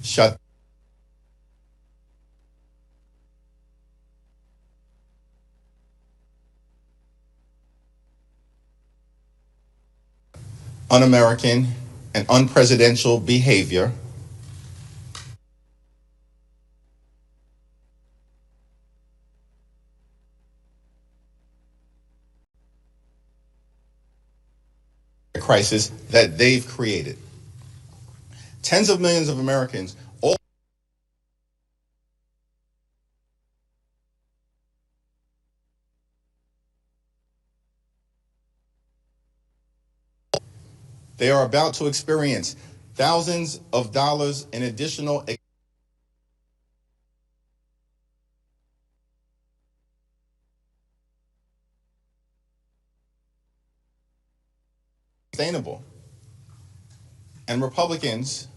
shut un-American and unpresidential behavior crisis that they've created. Tens of millions of Americans, all they are about to experience thousands of dollars in additional sustainable. And Republicans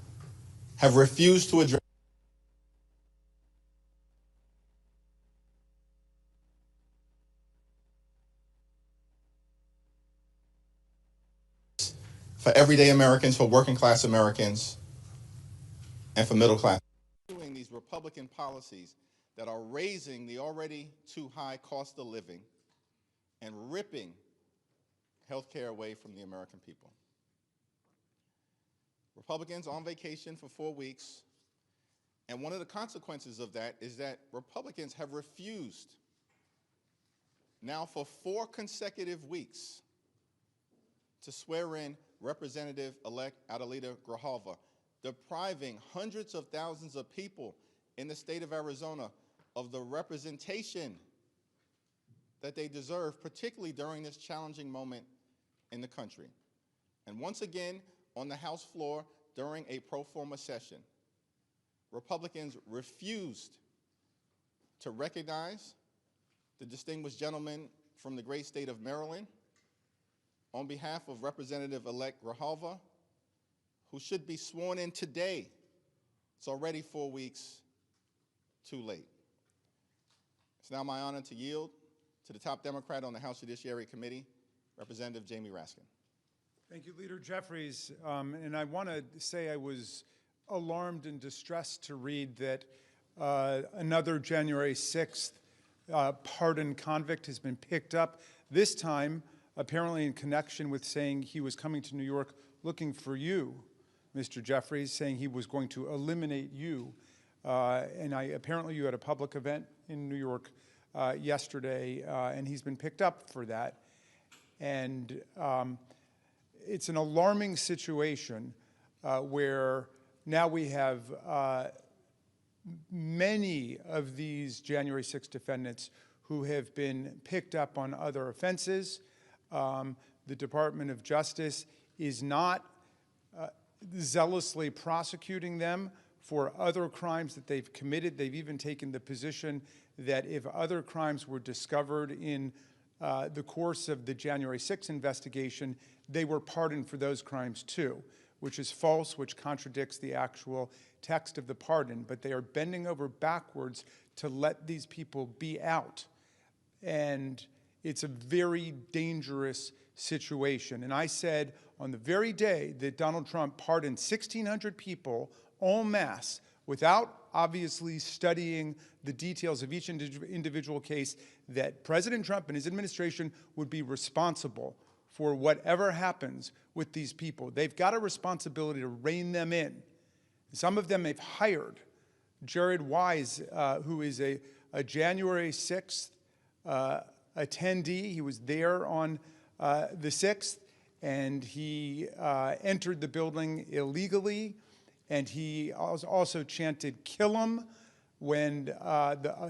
have refused to address for everyday Americans, for working class Americans, and for middle class. Doing these Republican policies that are raising the already too high cost of living and ripping health care away from the American people. Republicans on vacation for 4 weeks, and one of the consequences of that is that Republicans have refused now for 4 consecutive weeks to swear in Representative-elect Adelita Grijalva, depriving hundreds of thousands of people in the state of Arizona of the representation that they deserve, particularly during this challenging moment in the country. And once again, on the House floor during a pro forma session, Republicans refused to recognize the distinguished gentleman from the great state of Maryland on behalf of Representative-elect Grijalva, who should be sworn in today. It's already 4 weeks too late. It's now my honor to yield to the top Democrat on the House Judiciary Committee, Representative Jamie Raskin. Thank you, Leader Jeffries. And I want to say I was alarmed and distressed to read that another January 6th pardoned convict has been picked up, this time apparently in connection with saying he was coming to New York looking for you, Mr. Jeffries, saying he was going to eliminate you. And apparently you had a public event in New York yesterday, and he's been picked up for that. And it's an alarming situation where now we have many of these January 6 defendants who have been picked up on other offenses. The Department of Justice is not zealously prosecuting them for other crimes that they've committed. They've even taken the position that if other crimes were discovered in the course of the January 6 investigation, they were pardoned for those crimes too, which is false, which contradicts the actual text of the pardon. But they are bending over backwards to let these people be out. And it's a very dangerous situation. And I said on the very day that Donald Trump pardoned 1,600 people en masse without obviously studying the details of each individual case, that President Trump and his administration would be responsible for whatever happens with these people. They've got a responsibility to rein them in. Some of them they've hired. Jared Wise, who is a January 6th attendee, he was there on the 6th, and he entered the building illegally, and he also chanted, "Kill him," when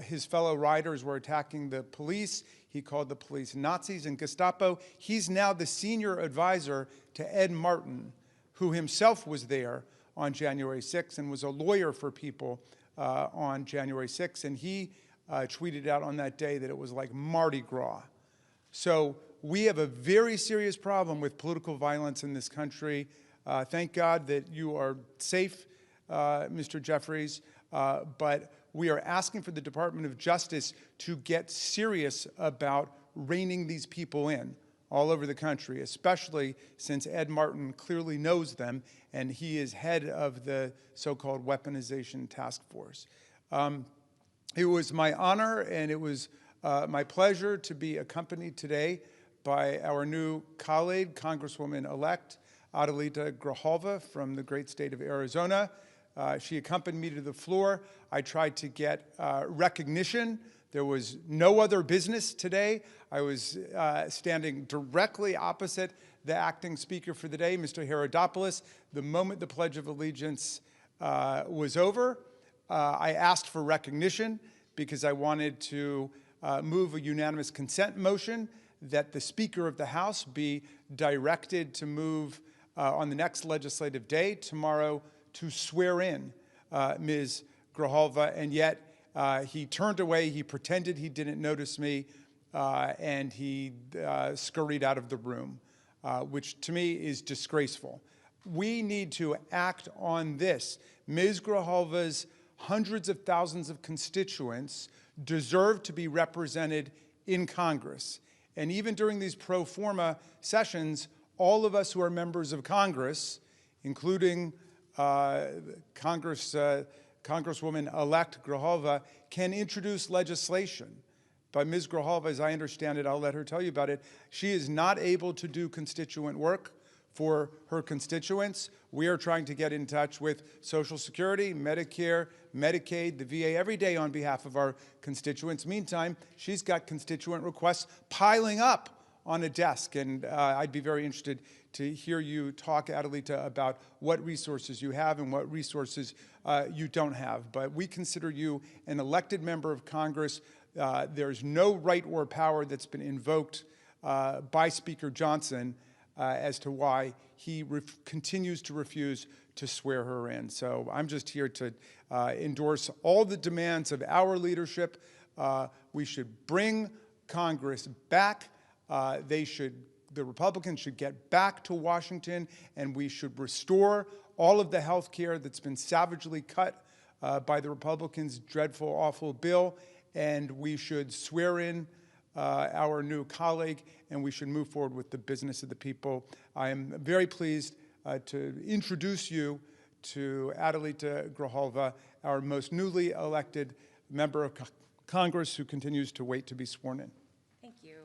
his fellow riders were attacking the police. He called the police Nazis and Gestapo. He's now the senior advisor to Ed Martin, who himself was there on January 6th and was a lawyer for people on January 6th. And he tweeted out on that day that it was like Mardi Gras. So we have a very serious problem with political violence in this country. Thank God that you are safe, Mr. Jeffries, but we are asking for the Department of Justice to get serious about reining these people in all over the country, especially since Ed Martin clearly knows them, and he is head of the so-called weaponization task force. It was my honor and it was my pleasure to be accompanied today by our new colleague, Congresswoman-elect Adelita Grijalva from the great state of Arizona. She accompanied me to the floor. I tried to get recognition. There was no other business today. I was standing directly opposite the acting speaker for the day, Mr. Herodopoulos. The moment the Pledge of Allegiance was over, I asked for recognition because I wanted to move a unanimous consent motion that the Speaker of the House be directed to move on the next legislative day, tomorrow, to swear in Ms. Grijalva, and yet he turned away, he pretended he didn't notice me, and he scurried out of the room, which to me is disgraceful. We need to act on this. Ms. Grijalva's hundreds of thousands of constituents deserve to be represented in Congress. And even during these pro forma sessions, all of us who are members of Congress, including Congresswoman-elect Grijalva, can introduce legislation. But Ms. Grijalva, as I understand it, I'll let her tell you about it, she is not able to do constituent work for her constituents. We are trying to get in touch with Social Security, Medicare, Medicaid, the VA every day on behalf of our constituents. Meantime, she's got constituent requests piling up on a desk, and I'd be very interested to hear you talk, Adelita, about what resources you have and what resources you don't have. But we consider you an elected member of Congress. There's no right or power that's been invoked by Speaker Johnson as to why he continues to refuse to swear her in. So I'm just here to endorse all the demands of our leadership. We should bring Congress back. The Republicans should get back to Washington, and we should restore all of the health care that's been savagely cut by the Republicans' dreadful, awful bill, and we should swear in our new colleague, and we should move forward with the business of the people. I am very pleased to introduce you to Adelita Grijalva, our most newly elected member of Congress who continues to wait to be sworn in. Thank you.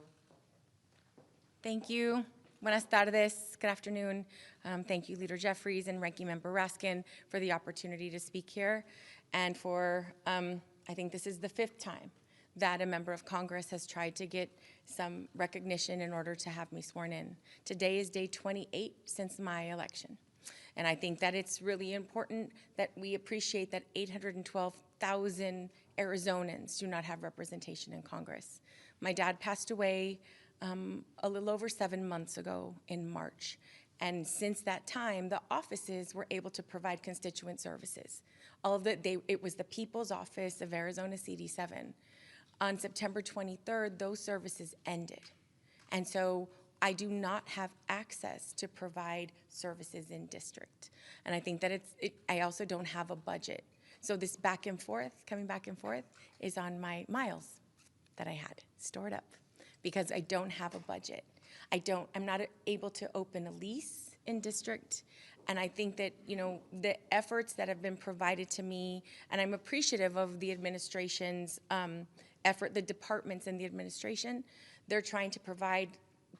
Thank you. Buenas tardes. Good afternoon. Thank you, Leader Jeffries and Ranking Member Raskin, for the opportunity to speak here, and for, I think this is the 5th time that a member of Congress has tried to get some recognition in order to have me sworn in. Today is day 28 since my election. And I think that it's really important that we appreciate that 812,000 Arizonans do not have representation in Congress. My dad passed away a little over 7 months ago in March. And since that time, the offices were able to provide constituent services. It was the People's Office of Arizona CD7. On September 23rd, those services ended. And so I do not have access to provide services in district. And I think that I also don't have a budget. So this back and forth, coming back and forth, is on my miles that I had stored up because I don't have a budget. I'm not able to open a lease in district. And I think that, the efforts that have been provided to me, and I'm appreciative of the administration's effort, the departments in the administration, they're trying to provide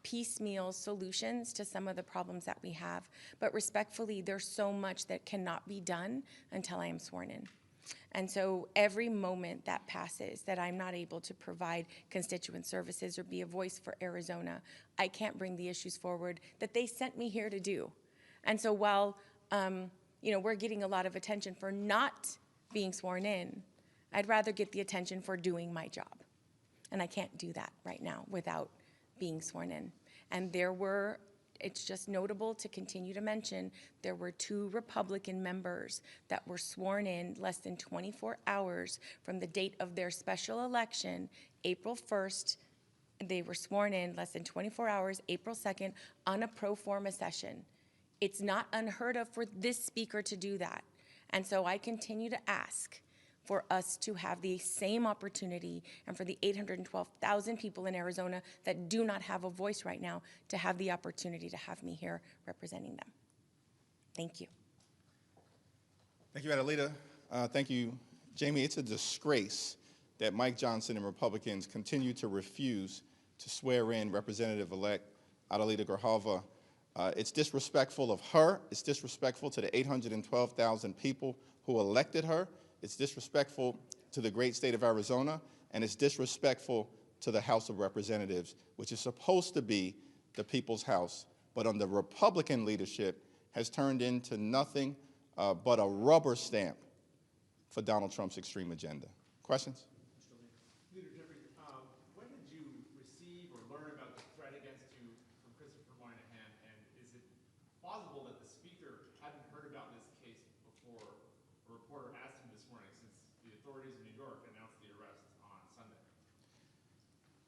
piecemeal solutions to some of the problems that we have. But respectfully, there's so much that cannot be done until I am sworn in. And so every moment that passes that I'm not able to provide constituent services or be a voice for Arizona, I can't bring the issues forward that they sent me here to do. And so while we're getting a lot of attention for not being sworn in, I'd rather get the attention for doing my job. And I can't do that right now without being sworn in. And it's just notable to continue to mention, there were 2 Republican members that were sworn in less than 24 hours from the date of their special election, April 1st. They were sworn in less than 24 hours, April 2nd, on a pro forma session. It's not unheard of for this speaker to do that. And so I continue to ask, for us to have the same opportunity and for the 812,000 people in Arizona that do not have a voice right now to have the opportunity to have me here representing them. Thank you. Thank you, Madam Leader. Thank you, Jamie. It's a disgrace that Mike Johnson and Republicans continue to refuse to swear in Representative-elect Adelita Grijalva. It's disrespectful of her. It's disrespectful to the 812,000 people who elected her. It's disrespectful to the great state of Arizona, and it's disrespectful to the House of Representatives, which is supposed to be the people's house, but under Republican leadership has turned into nothing but a rubber stamp for Donald Trump's extreme agenda. Questions? Leader Jeffries, when did you receive or learn about the threat against you from Christopher Moynihan, and is it plausible that the Speaker hadn't heard about this case before a reporter asked him this morning, since the authorities in New York announced the arrest on Sunday?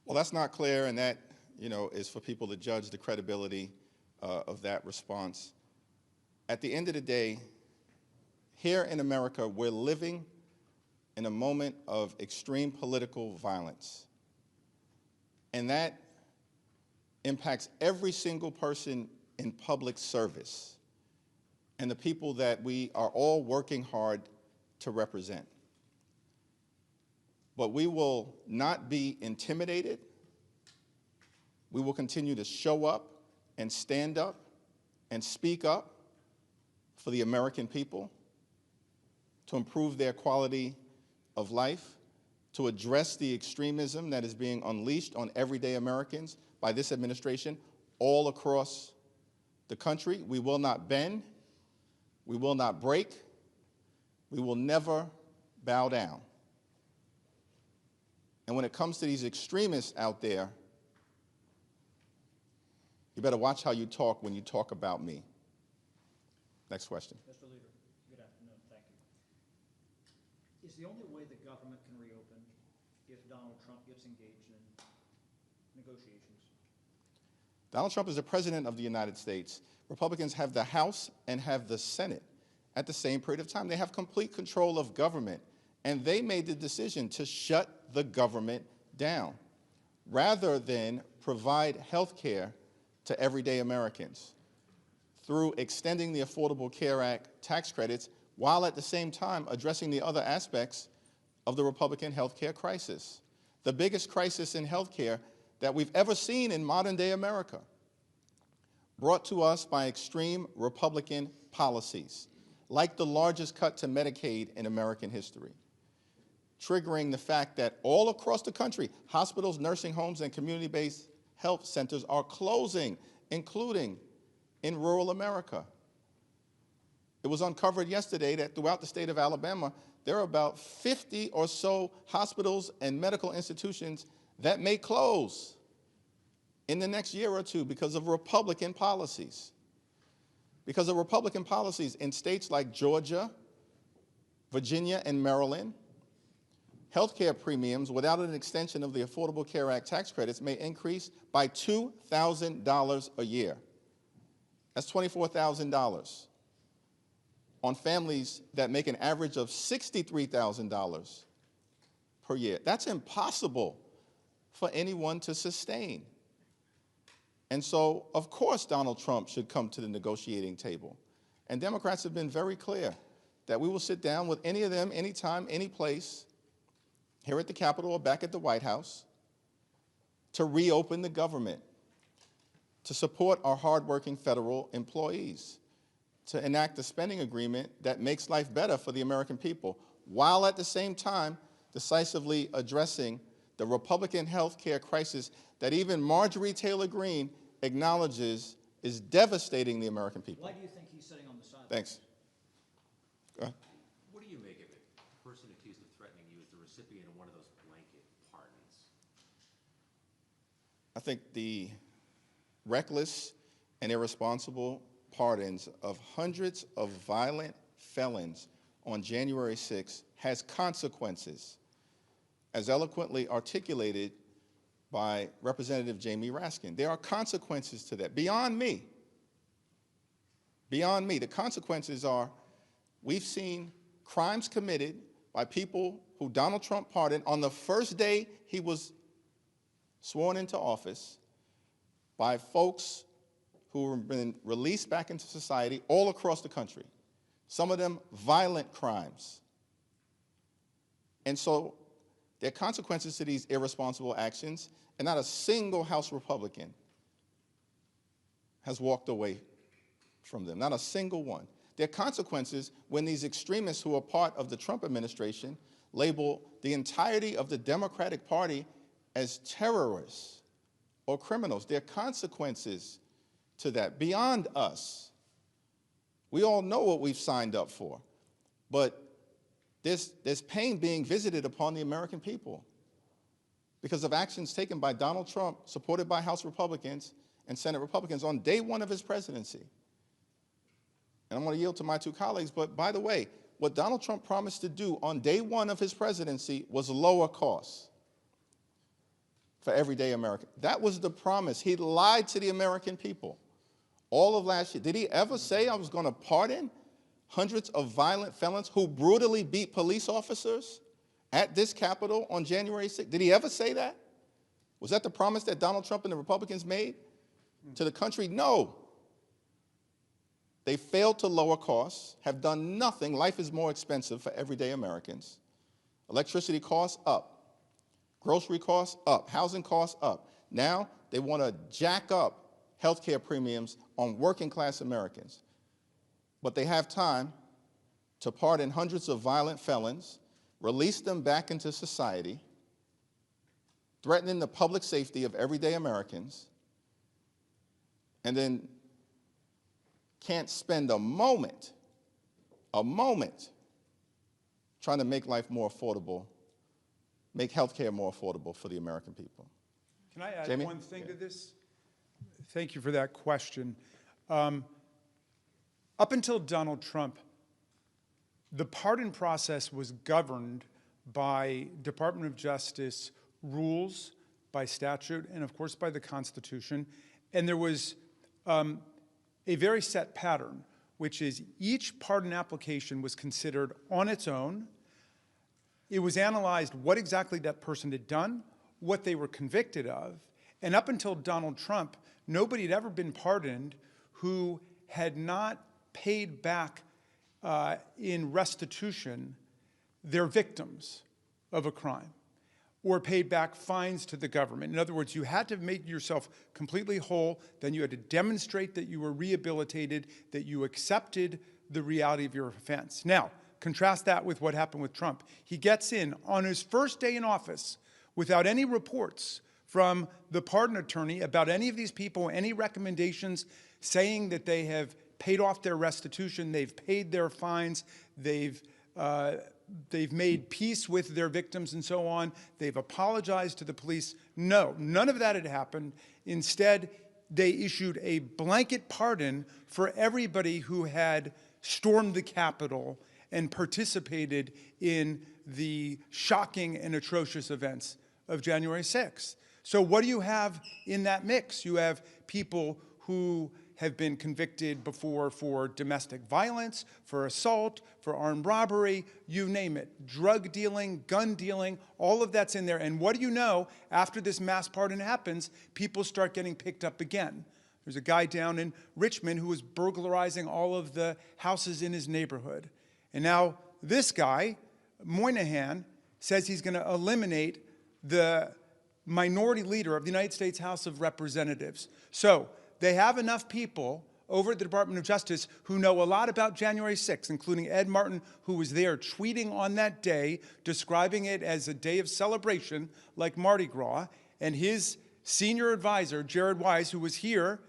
Well, that's not clear, and that, is for people to judge the credibility of that response. At the end of the day, here in America, we're living in a moment of extreme political violence. And that impacts every single person in public service and the people that we are all working hard to represent. But we will not be intimidated. We will continue to show up and stand up and speak up for the American people, to improve their quality of life, to address the extremism that is being unleashed on everyday Americans by this administration all across the country. We will not bend. We will not break. We will never bow down. And when it comes to these extremists out there, you better watch how you talk when you talk about me. Next question. Mr. Leader, good afternoon. Thank you. Is the only way the government can reopen if Donald Trump gets engaged in negotiations? Donald Trump is the President of the United States. Republicans have the House and have the Senate at the same period of time. They have complete control of government, and they made the decision to shut the government down rather than provide health care to everyday Americans through extending the Affordable Care Act tax credits, while at the same time addressing the other aspects of the Republican health care crisis, the biggest crisis in health care that we've ever seen in modern-day America, brought to us by extreme Republican policies, like the largest cut to Medicaid in American history, triggering the fact that all across the country, hospitals, nursing homes, and community-based health centers are closing, including in rural America. It was uncovered yesterday that throughout the state of Alabama, there are about 50 or so hospitals and medical institutions that may close in the next year or two because of Republican policies. Because of Republican policies in states like Georgia, Virginia, and Maryland, healthcare premiums without an extension of the Affordable Care Act tax credits may increase by $2,000 a year. That's $24,000 on families that make an average of $63,000 per year. That's impossible for anyone to sustain. And so, of course, Donald Trump should come to the negotiating table. And Democrats have been very clear that we will sit down with any of them, anytime, any place, here at the Capitol or back at the White House, to reopen the government, to support our hardworking federal employees, to enact a spending agreement that makes life better for the American people, while at the same time decisively addressing the Republican health care crisis that even Marjorie Taylor Greene acknowledges is devastating the American people. Why do you think he's sitting on the sidelines? Thanks. Go ahead. What do you make of it? A person accused of threatening you is the recipient of one of those blanket pardons. I think the reckless and irresponsible pardons of hundreds of violent felons on January 6th has consequences, as eloquently articulated by Representative Jamie Raskin. There are consequences to that, beyond me. Beyond me. The consequences are, we've seen crimes committed by people who Donald Trump pardoned on the first day he was sworn into office, by folks who have been released back into society all across the country, some of them violent crimes. And so there are consequences to these irresponsible actions, and not a single House Republican has walked away from them, not a single one. There are consequences when these extremists who are part of the Trump administration label the entirety of the Democratic Party as terrorists or criminals. There are consequences to that beyond us. We all know what we've signed up for, but there's pain being visited upon the American people because of actions taken by Donald Trump, supported by House Republicans and Senate Republicans on day one of his presidency. And I'm going to yield to my two colleagues, but by the way, what Donald Trump promised to do on day one of his presidency was lower costs for everyday Americans. That was the promise. He lied to the American people all of last year. Did he ever say I was going to pardon hundreds of violent felons who brutally beat police officers at this Capitol on January 6th? Did he ever say that? Was that the promise that Donald Trump and the Republicans made to the country? No. They failed to lower costs, have done nothing. Life is more expensive for everyday Americans. Electricity costs up. Grocery costs up. Housing costs up. Now they want to jack up health care premiums on working class Americans. But they have time to pardon hundreds of violent felons, release them back into society, threatening the public safety of everyday Americans, and then can't spend a moment trying to make life more affordable, make health care more affordable for the American people. Can I add Jamie? one thing to this? Thank you for that question. Up until Donald Trump, the pardon process was governed by Department of Justice rules, by statute, and of course by the Constitution. And there was a very set pattern, which is each pardon application was considered on its own. It was analyzed what exactly that person had done, what they were convicted of, and up until Donald Trump, nobody had ever been pardoned who had not paid back in restitution their victims of a crime or paid back fines to the government. In other words, you had to make yourself completely whole, then you had to demonstrate that you were rehabilitated, that you accepted the reality of your offense. Now, contrast that with what happened with Trump. He gets in on his first day in office without any reports from the pardon attorney about any of these people, any recommendations saying that they have paid off their restitution, they've paid their fines, they've made peace with their victims and so on, they've apologized to the police. No, none of that had happened. Instead, they issued a blanket pardon for everybody who had stormed the Capitol and participated in the shocking and atrocious events of January 6th. So what do you have in that mix? You have people who have been convicted before for domestic violence, for assault, for armed robbery, you name it. Drug dealing, gun dealing, all of that's in there. And what do you know? After this mass pardon happens, people start getting picked up again. There's a guy down in Richmond who was burglarizing all of the houses in his neighborhood. And now this guy, Moynihan, says he's going to eliminate the minority leader of the United States House of Representatives. So they have enough people over at the Department of Justice who know a lot about January 6th, including Ed Martin, who was there tweeting on that day, describing it as a day of celebration like Mardi Gras, and his senior advisor, Jared Wise, who was here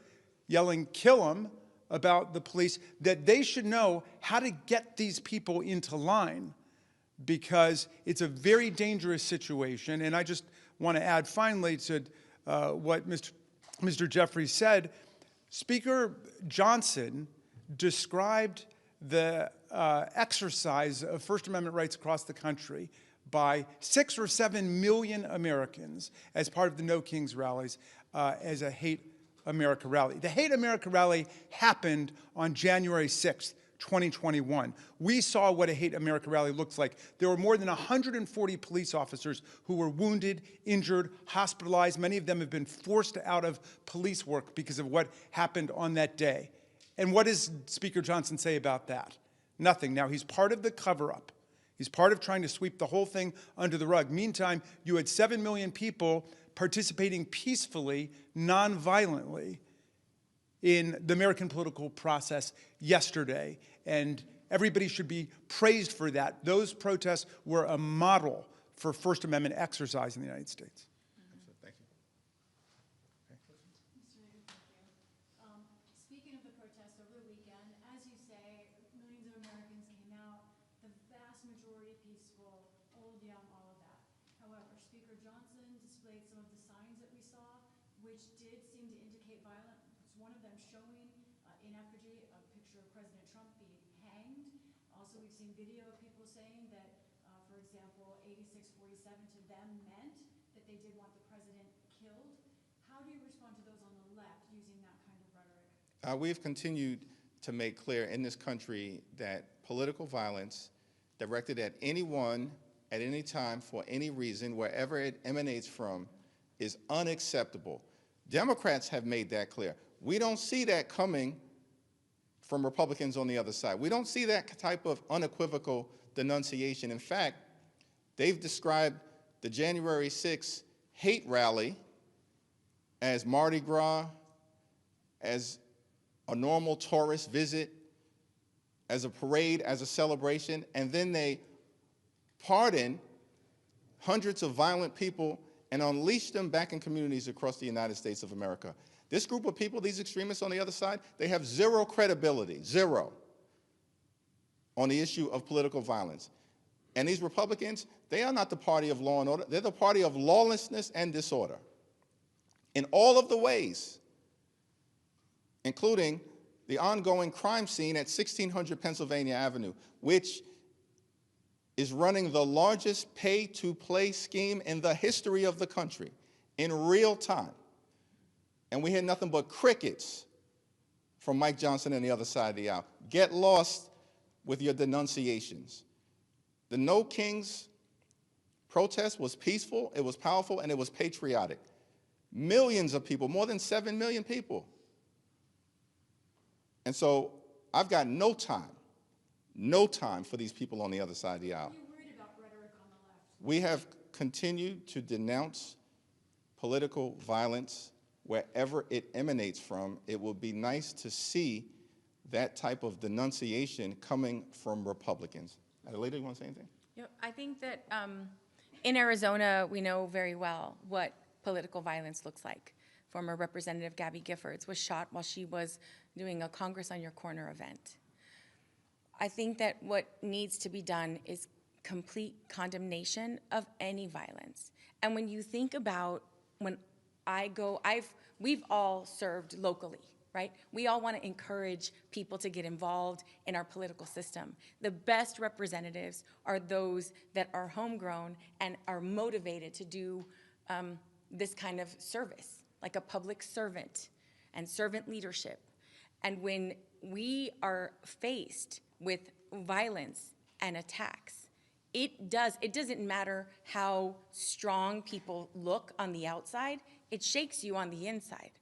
yelling, "Kill him," about the police, that they should know how to get these people into line, because it's a very dangerous situation. And I just want to add finally to what Mr. Jeffries said. Speaker Johnson described the exercise of First Amendment rights across the country by 6 or 7 million Americans as part of the No Kings rallies as a Hate America rally. The Hate America rally happened on January 6th. 2021. We saw what a Hate America rally looks like. There were more than 140 police officers who were wounded, injured, hospitalized. Many of them have been forced out of police work because of what happened on that day. And what does Speaker Johnson say about that? Nothing. Now, he's part of the cover-up. He's part of trying to sweep the whole thing under the rug. Meantime, you had 7 million people participating peacefully, non-violently, in the American political process yesterday. And everybody should be praised for that. Those protests were a model for First Amendment exercise in the United States. Thank you. Mr. Leader, thank you. Speaking of the protests over the weekend, as you say, millions of Americans came out, the vast majority peaceful, old, young, all of that. However, Speaker Johnson displayed some of the signs that we saw, which did seem to indicate violence. One of them showing in effigy a picture of President Trump being hanged. Also, we've seen video of people saying that, for example, 8647 to them meant that they did want the president killed. How do you respond to those on the left using that kind of rhetoric? We've continued to make clear in this country that political violence directed at anyone, at any time, for any reason, wherever it emanates from, is unacceptable. Democrats have made that clear. We don't see that coming from Republicans on the other side. We don't see that type of unequivocal denunciation. In fact, they've described the January 6th hate rally as Mardi Gras, as a normal tourist visit, as a parade, as a celebration, and then they pardon hundreds of violent people and unleash them back in communities across the United States of America. This group of people, these extremists on the other side, they have zero credibility, zero, on the issue of political violence. And these Republicans, they are not the party of law and order. They're the party of lawlessness and disorder in all of the ways, including the ongoing crime scene at 1600 Pennsylvania Avenue, which is running the largest pay-to-play scheme in the history of the country in real time. And we hear nothing but crickets from Mike Johnson and the other side of the aisle. Get lost with your denunciations. The No Kings protest was peaceful, it was powerful, and it was patriotic. Millions of people, more than 7 million people. And so I've got no time for these people on the other side of the aisle. Are you worried about rhetoric on the left? We have continued to denounce political violence wherever it emanates from. It will be nice to see that type of denunciation coming from Republicans. Adelita, you want to say anything? I think that in Arizona, we know very well what political violence looks like. Former Representative Gabby Giffords was shot while she was doing a Congress on Your Corner event. I think that what needs to be done is complete condemnation of any violence. And when you think about when we've all served locally, right? We all want to encourage people to get involved in our political system. The best representatives are those that are homegrown and are motivated to do this kind of service, like a public servant and servant leadership. And when we are faced with violence and attacks, it doesn't matter how strong people look on the outside, it shakes you on the inside.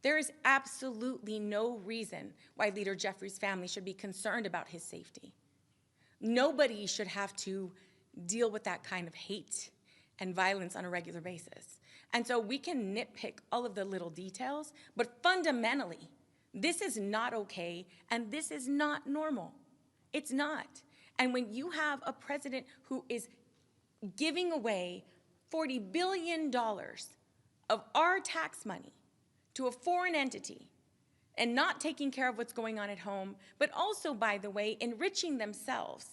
There is absolutely no reason why Leader Jeffries' family should be concerned about his safety. Nobody should have to deal with that kind of hate and violence on a regular basis. And so we can nitpick all of the little details, but fundamentally, this is not okay, and this is not normal. It's not. And when you have a president who is giving away $40 billion of our tax money to a foreign entity and not taking care of what's going on at home, but also, by the way, enriching themselves,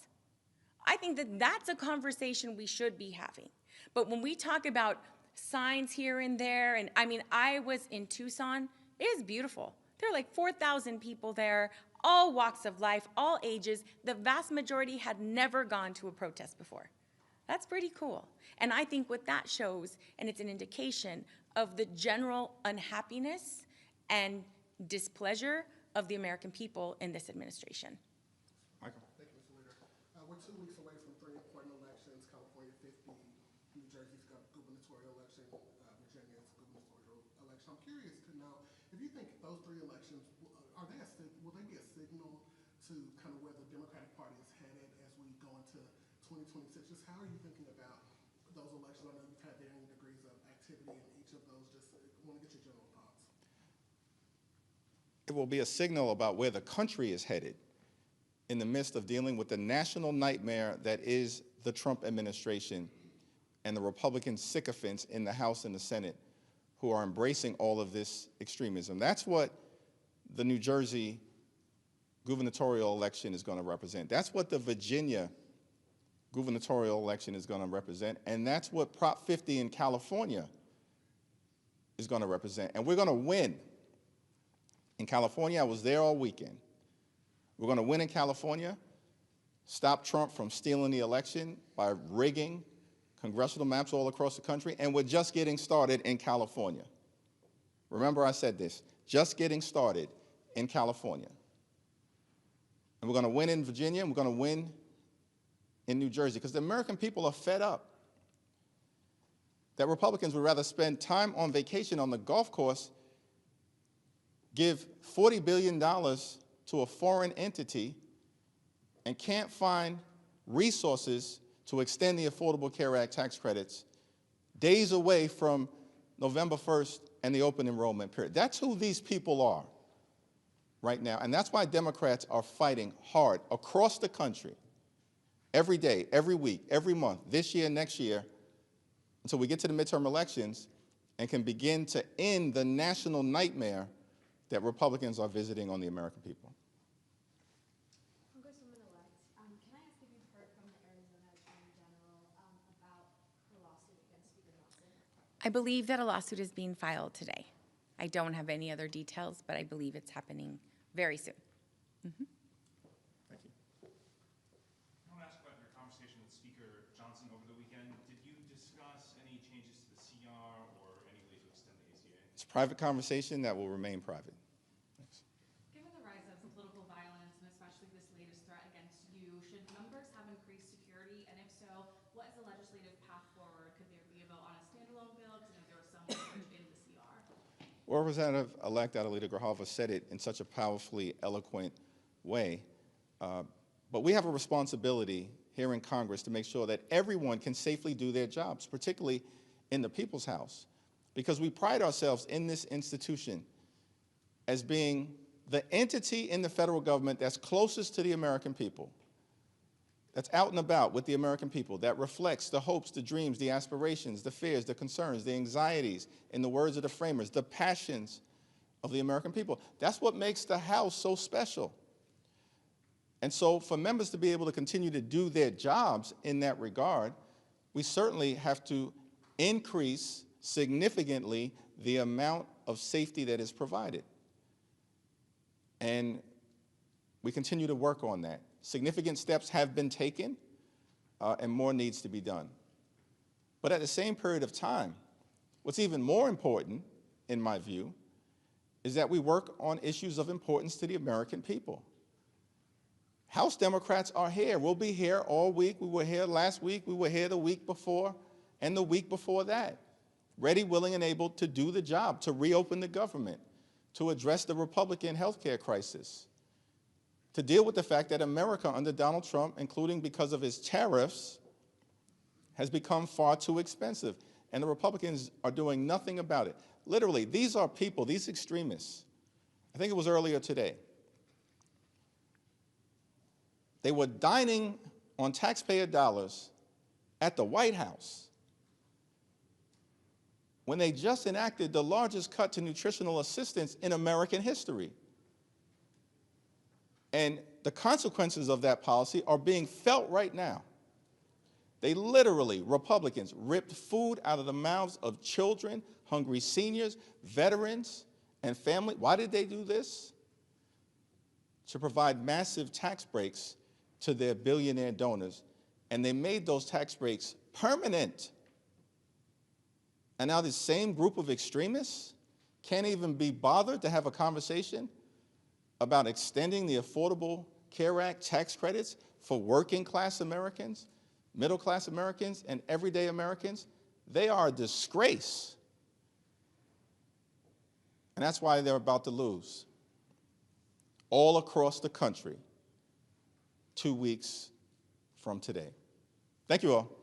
I think that that's a conversation we should be having. But when we talk about signs here and there, and I mean, I was in Tucson, it is beautiful. There are like 4,000 people there, all walks of life, all ages. The vast majority had never gone to a protest before. That's pretty cool. And I think what that shows, and it's an indication of the general unhappiness and displeasure of the American people in this administration. 2 weeks away from 3 important elections: California 50, New Jersey's gubernatorial election, Virginia's gubernatorial election. I'm curious to know if you think those 3 elections will they be a signal to kind of where the Democratic Party is headed as we go into 2026? Just how are you thinking about those elections? I know you've had varying degrees of activity in each of those. Just want to get your general thoughts. It will be a signal about where the country is headed in the midst of dealing with the national nightmare that is the Trump administration and the Republican sycophants in the House and the Senate who are embracing all of this extremism. That's what the New Jersey gubernatorial election is going to represent. That's what the Virginia gubernatorial election is going to represent, and that's what Prop 50 in California is going to represent. And we're going to win. In California, I was there all weekend. We're going to win in California, stop Trump from stealing the election by rigging congressional maps all across the country, and we're just getting started in California. Remember I said this, just getting started in California. And we're going to win in Virginia, and we're going to win in New Jersey, because the American people are fed up that Republicans would rather spend time on vacation on the golf course, give $40 billion to a foreign entity, and can't find resources to extend the Affordable Care Act tax credits days away from November 1st and the open enrollment period. That's who these people are right now, and that's why Democrats are fighting hard across the country, every day, every week, every month, this year, next year, until we get to the midterm elections and can begin to end the national nightmare that Republicans are visiting on the American people. Congresswoman-elect, can I ask if you've heard from the Arizona Attorney General about the lawsuit against Speaker Johnson? I believe that a lawsuit is being filed today. I don't have any other details, but I believe it's happening very soon. Thank you. I want to ask about your conversation with Speaker Johnson over the weekend. Did you discuss any changes to the CR or any way to extend the ACA? It's a private conversation that will remain private. Thanks. Given the rise of political violence, and especially this latest threat against you, should numbers have increased security? And if so, what is the legislative path forward? Could there be a vote on a standalone bill? Because I know there was some language in the CR. Representative-elect Adelita Grijalva said it in such a powerfully eloquent way. But we have a responsibility here in Congress to make sure that everyone can safely do their jobs, particularly in the People's House, because we pride ourselves in this institution as being the entity in the federal government that's closest to the American people, that's out and about with the American people, that reflects the hopes, the dreams, the aspirations, the fears, the concerns, the anxieties, in the words of the framers, the passions of the American people. That's what makes the House so special. And so for members to be able to continue to do their jobs in that regard, we certainly have to increase significantly the amount of safety that is provided. And we continue to work on that. Significant steps have been taken, and more needs to be done. But at the same period of time, what's even more important, in my view, is that we work on issues of importance to the American people. House Democrats are here. We'll be here all week. We were here last week. We were here the week before and the week before that, ready, willing, and able to do the job, to reopen the government, to address the Republican health care crisis, to deal with the fact that America under Donald Trump, including because of his tariffs, has become far too expensive. And the Republicans are doing nothing about it. Literally, these are people, these extremists. I think it was earlier today. They were dining on taxpayer dollars at the White House when they just enacted the largest cut to nutritional assistance in American history. And the consequences of that policy are being felt right now. They literally, Republicans, ripped food out of the mouths of children, hungry seniors, veterans, and family. Why did they do this? To provide massive tax breaks to their billionaire donors. And they made those tax breaks permanent. And now this same group of extremists can't even be bothered to have a conversation about extending the Affordable Care Act tax credits for working class Americans, middle class Americans, and everyday Americans, they are a disgrace. And that's why they're about to lose all across the country 2 weeks from today. Thank you all.